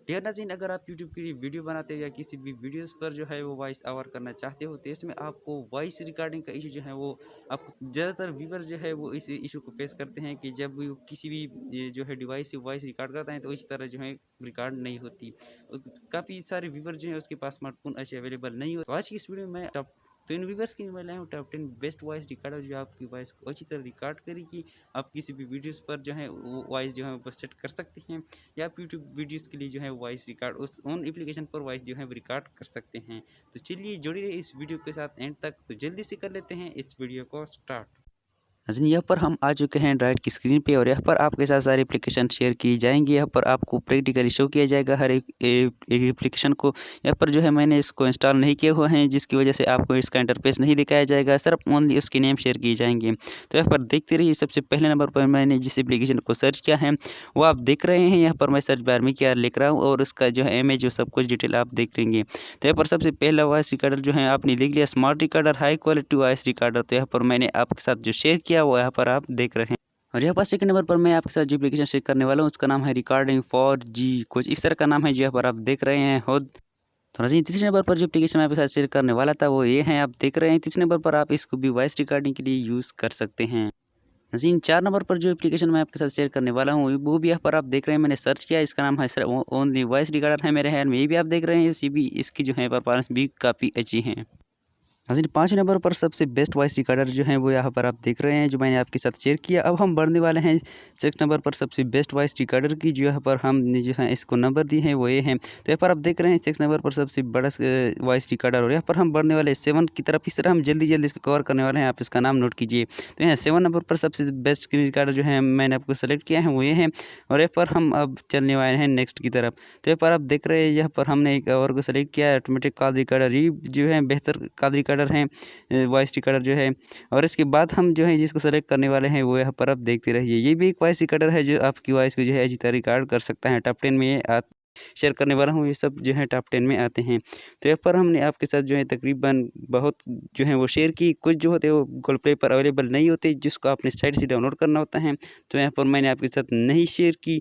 Dear नाज़रीन, अगर आप यूट्यूब के लिए वीडियो बनाते हो या किसी भी वीडियोस पर जो है वो वॉइस ओवर करना चाहते हो, तो इसमें आपको वॉइस रिकॉर्डिंग का इशू जो है वो आपको ज़्यादातर व्यूवर जो है वो इस इशू को फेस करते हैं कि जब वो किसी भी ये जो है डिवाइस से वॉइस रिकॉर्ड करता है तो इस तरह जो है रिकॉर्ड नहीं होती। काफ़ी सारे व्यूवर जो है उसके पास स्मार्टफोन ऐसे अवेलेबल नहीं हो। तो आज की इस वीडियो में टॉप 10 व्यूवर्स की मैं लाया हूँ, टॉप 10 बेस्ट वॉइस रिकॉर्डर जो आपकी वॉइस को अच्छी तरह रिकॉर्ड करेगी। आप किसी भी वीडियोस पर जो है वो वॉइस जो है वो सेट कर सकते हैं, या आप यूट्यूब वीडियोस के लिए जो है वॉइस रिकॉर्ड उस उन एप्लीकेशन पर वॉइस जो है वो रिकॉर्ड कर सकते हैं। तो चलिए जुड़े रहिए इस वीडियो के साथ एंड तक। तो जल्दी से कर लेते हैं इस वीडियो को स्टार्ट। नाज़रीन, यहाँ पर हम आ चुके हैं डायरेक्ट की स्क्रीन पे और यहाँ पर आपके साथ सारे एप्लीकेशन शेयर की जाएंगी। यहाँ पर आपको प्रैक्टिकली शो किया जाएगा हर एक एप्लीकेशन को। यहाँ पर जो है मैंने इसको इंस्टॉल नहीं किए हुए हैं, जिसकी वजह से आपको इसका इंटरफेस नहीं दिखाया जाएगा, सिर्फ ओनली उसके नेम शेयर किए जाएंगे। तो यहाँ पर देखते रहिए। सबसे पहले नंबर पर मैंने जिस एप्लीकेशन को सर्च किया है वो आप देख रहे हैं। यहाँ पर मैं सर्च बार में क्या लिख रहा हूँ और उसका जो है इमेज जो सब कुछ डिटेल आप देख लेंगे। तो यहाँ पर सबसे पहला वॉइस रिकॉर्डर जो है आपने लिख लिया, smart recorder high quality voice recorder. तो यहाँ पर मैंने आपके साथ जो शेयर किया वो यहाँ पर आप देख रहे हैं। और यहाँ पर सेकंड नंबर पर मैं आपके साथ जो एप्लीकेशन शेयर करने वाला हूँ उसका नाम है रिकॉर्डिंग फॉर जी, कुछ इस तरह का नाम है जो यहाँ पर आप देख रहे हैं खुद। तो नाज़रीन, तीसरे नंबर पर जो एप्लीकेशन मैं आपके साथ शेयर करने वाला था वो ये है, आप देख रहे हैं। तीसरे नंबर पर आप इसको भी वॉइस रिकॉर्डिंग के लिए यूज़ कर सकते हैं। नाज़रीन, 4 नंबर पर जो एप्लीकेशन मैं आपके साथ शेयर करने वाला हूँ वो भी यहाँ पर आप देख रहे हैं। मैंने सर्च किया, इसका नाम है सर ओनली वॉइस रिकॉर्डर है मेरे हैंड में। ये भी आप देख रहे हैं, इसी भी इसकी जो है परफॉर्मेंस भी काफ़ी अच्छी है। नाज़रीन, 5 नंबर पर सबसे बेस्ट वॉइस रिकॉर्डर जो है वो यहाँ पर आप देख रहे हैं, जो मैंने आपके साथ शेयर किया। अब हम बढ़ने वाले हैं 6 नंबर पर सबसे बेस्ट वॉइस रिकॉर्डर की, जो यहाँ पर हमने जो है इसको नंबर दिए हैं वो ये हैं। तो यहाँ पर आप देख रहे हैं 6 नंबर पर सबसे बड़ा वॉइस रिकॉर्डर, और यहाँ पर हम बढ़ने वाले हैं 7 की तरफ। इस तरह हम जल्दी इसको कवर करने वाले हैं, आप इसका नाम नोट कीजिए। तो यहाँ 7 नंबर पर सबसे बेस्ट स्क्रीन रिकॉर्डर जो है मैंने आपको सेलेक्ट किया है वो ये है, और यहाँ पर हम अब चलने वाले हैं नेक्स्ट की तरफ। तो यहाँ पर आप देख रहे हैं, यहाँ पर हमने एक और को सेलेक्ट किया है, ऑटोमेटिक कॉल रिकॉर्डर। ये जो है बेहतर कॉल रिकॉर्डर है, वॉइस रिकॉर्डर जो है। और इसके बाद हम जो है जिसको सेलेक्ट करने वाले हैं वो यहाँ पर आप देखते रहिए। ये भी एक वॉइस रिकॉर्डर है जो आपकी वॉइस को जो है अच्छी तरह रिकॉर्ड कर सकता है। टॉप 10 में ये शेयर करने वाला हूँ, ये सब जो है टॉप 10 में आते हैं। तो यहाँ पर हमने आपके साथ जो है तकरीबन बहुत जो है वो शेयर की। कुछ जो होते हैं वो गूगल प्ले पर अवेलेबल नहीं होते, जिसको आपने साइट से डाउनलोड करना होता है। तो यहाँ पर मैंने आपके साथ नहीं शेयर की।